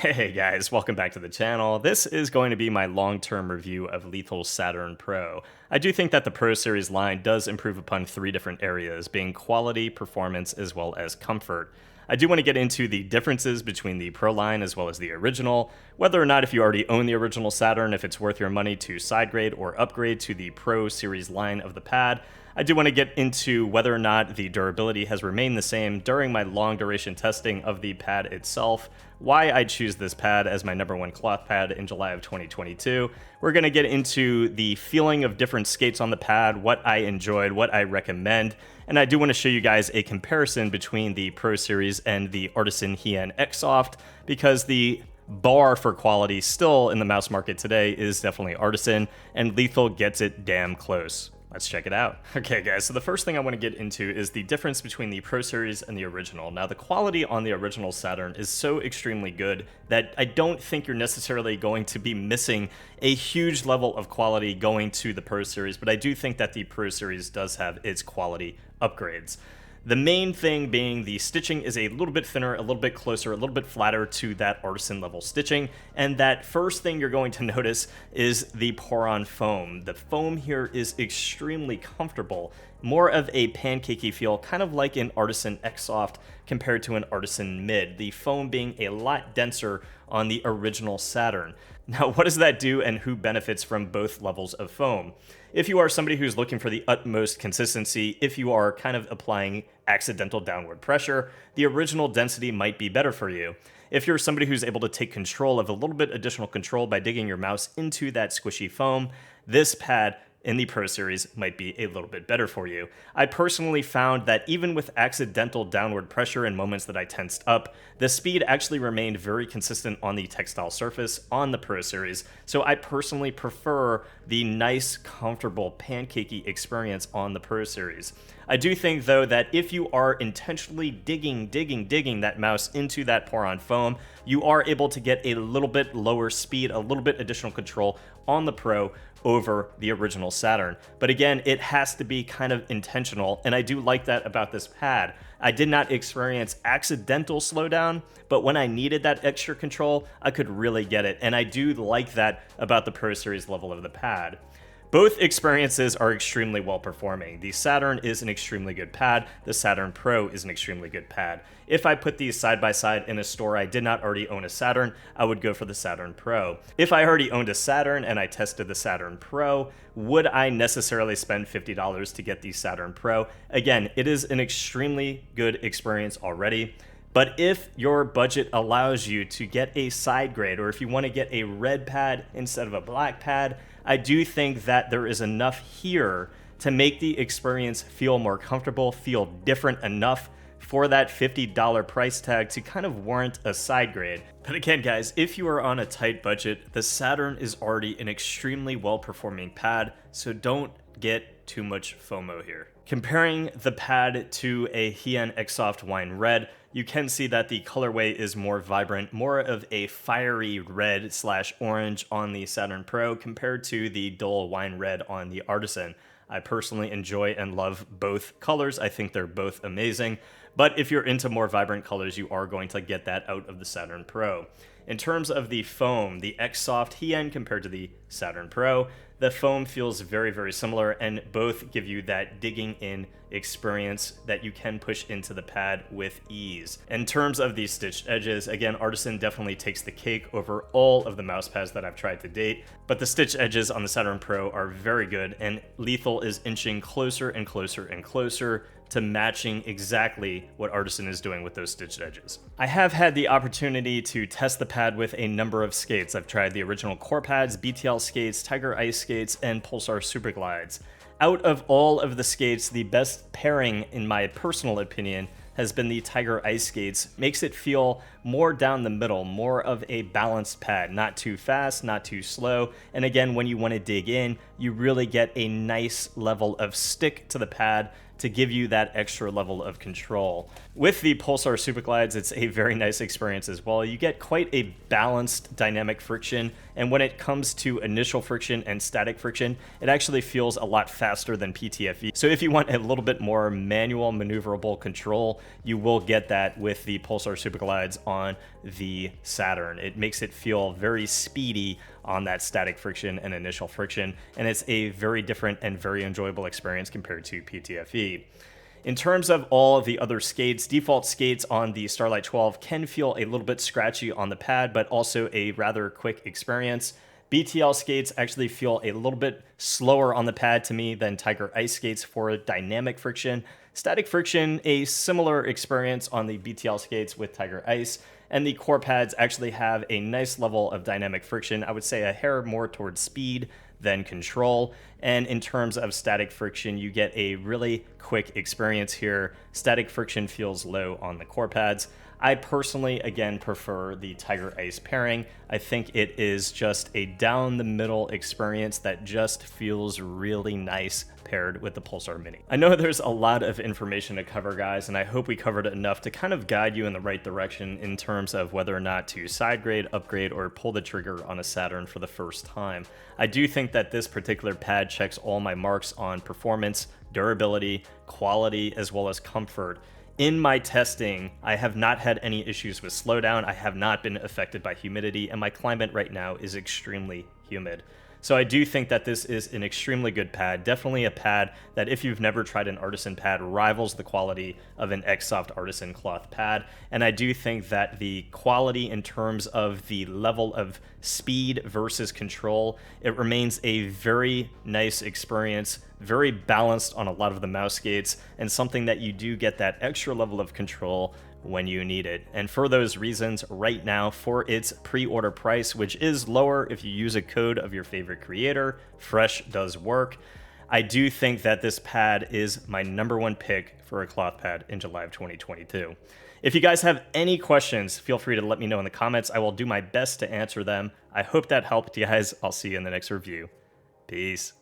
Hey guys, welcome back to the channel. This is going to be my long-term review of Lethal's Saturn Pro. I do think that the Pro Series line does improve upon three different areas, being quality, performance, as well as comfort. I do want to get into the differences between the Pro line as well as the original, whether or not if you already own the original Saturn, if it's worth your money to sidegrade or upgrade to the Pro Series line of the pad. I do want to get into whether or not the durability has remained the same during my long duration testing of the pad itself, why I choose this pad as my #1 cloth pad in July of 2022. We're going to get into the feeling of different skates on the pad, what I enjoyed, what I recommend, and I do want to show you guys a comparison between the Pro Series and the Artisan Hien Xsoft, because the bar for quality still in the mouse market today is definitely Artisan, and Lethal gets it damn close. Let's check it out. Okay guys, so the first thing I want to get into is the difference between the Pro Series and the original. Now the quality on the original Saturn is so extremely good that I don't think you're necessarily going to be missing a huge level of quality going to the Pro Series, but I do think that the Pro Series does have its quality upgrades. The main thing being the stitching is a little bit thinner, a little bit closer, a little bit flatter to that Artisan level stitching. And that first thing you're going to notice is the pour-on foam. The foam here is extremely comfortable, more of a pancakey feel, kind of like an Artisan Xsoft compared to an Artisan Mid, the foam being a lot denser on the original Saturn. Now, what does that do and who benefits from both levels of foam? If you are somebody who's looking for the utmost consistency, if you are kind of applying accidental downward pressure, the original density might be better for you. If you're somebody who's able to take control of a little bit additional control by digging your mouse into that squishy foam, this pad in the Pro Series might be a little bit better for you. I personally found that even with accidental downward pressure in moments that I tensed up, the speed actually remained very consistent on the textile surface on the Pro Series, so I personally prefer the nice, comfortable, pancakey experience on the Pro Series. I do think, though, that if you are intentionally digging that mouse into that pour-on foam, you are able to get a little bit lower speed, a little bit additional control on the Pro over the original Saturn. But again, it has to be kind of intentional, and I do like that about this pad. I did not experience accidental slowdown, but when I needed that extra control, I could really get it, and I do like that about the Pro Series level of the pad. Both experiences are extremely well performing. The Saturn is an extremely good pad. The Saturn Pro is an extremely good pad. If I put these side by side in a store I did not already own a Saturn, I would go for the Saturn Pro. If I already owned a Saturn and I tested the Saturn Pro, would I necessarily spend $50 to get the Saturn Pro? Again, it is an extremely good experience already. But if your budget allows you to get a side grade, or if you want to get a red pad instead of a black pad, I do think that there is enough here to make the experience feel more comfortable, feel different enough for that $50 price tag to kind of warrant a side grade. But again, guys, if you are on a tight budget, the Saturn is already an extremely well-performing pad, so don't get too much FOMO here. Comparing the pad to a Hien Xsoft Wine Red, you can see that the colorway is more vibrant, more of a fiery red/orange on the Saturn Pro compared to the dull wine red on the Artisan. I personally enjoy and love both colors. I think they're both amazing. But if you're into more vibrant colors, you are going to get that out of the Saturn Pro. In terms of the foam, the Xsoft Hien compared to the Saturn Pro, the foam feels very, very similar, and both give you that digging in experience that you can push into the pad with ease. In terms of the stitched edges, again, Artisan definitely takes the cake over all of the mouse pads that I've tried to date, but the stitched edges on the Saturn Pro are very good, and Lethal is inching closer and closer and closer to matching exactly what Artisan is doing with those stitched edges. I have had the opportunity to test the pad with a number of skates. I've tried the original core pads, BTL skates, Tiger Ice skates, and Pulsar Superglides. Out of all of the skates, the best pairing, in my personal opinion, has been the Tiger Ice skates. Makes it feel more down the middle, more of a balanced pad, not too fast, not too slow. And again, when you want to dig in, you really get a nice level of stick to the pad to give you that extra level of control. With the Pulsar Superglides, it's a very nice experience as well. You get quite a balanced dynamic friction, and when it comes to initial friction and static friction, it actually feels a lot faster than PTFE. So if you want a little bit more manual maneuverable control, you will get that with the Pulsar Superglides on the Saturn. It makes it feel very speedy on that static friction and initial friction, and it's a very different and very enjoyable experience compared to PTFE. In terms of all of the other skates, default skates on the Starlight 12 can feel a little bit scratchy on the pad, but also a rather quick experience. BTL skates actually feel a little bit slower on the pad to me than Tiger Ice skates for dynamic friction. Static friction, a similar experience on the BTL skates with Tiger Ice, and the core pads actually have a nice level of dynamic friction. I would say a hair more towards speed than control. And in terms of static friction, you get a really quick experience here. Static friction feels low on the core pads. I personally, again, prefer the Tiger Ice pairing. I think it is just a down the middle experience that just feels really nice paired with the Pulsar Mini. I know there's a lot of information to cover, guys, and I hope we covered enough to kind of guide you in the right direction in terms of whether or not to side grade, upgrade, or pull the trigger on a Saturn for the first time. I do think that this particular pad checks all my marks on performance, durability, quality, as well as comfort. In my testing, I have not had any issues with slowdown. I have not been affected by humidity, and my climate right now is extremely humid. So I do think that this is an extremely good pad, definitely a pad that if you've never tried an Artisan pad, rivals the quality of an X-Soft Artisan cloth pad. And I do think that the quality in terms of the level of speed versus control, it remains a very nice experience, very balanced on a lot of the mouse skates, and something that you do get that extra level of control when you need it. And for those reasons, right now, for its pre-order price, which is lower if you use a code of your favorite creator, Fresh does work, I do think that this pad is my #1 pick for a cloth pad in July of 2022. If you guys have any questions, feel free to let me know in the comments. I will do my best to answer them. I hope that helped you guys. I'll see you in the next review. Peace.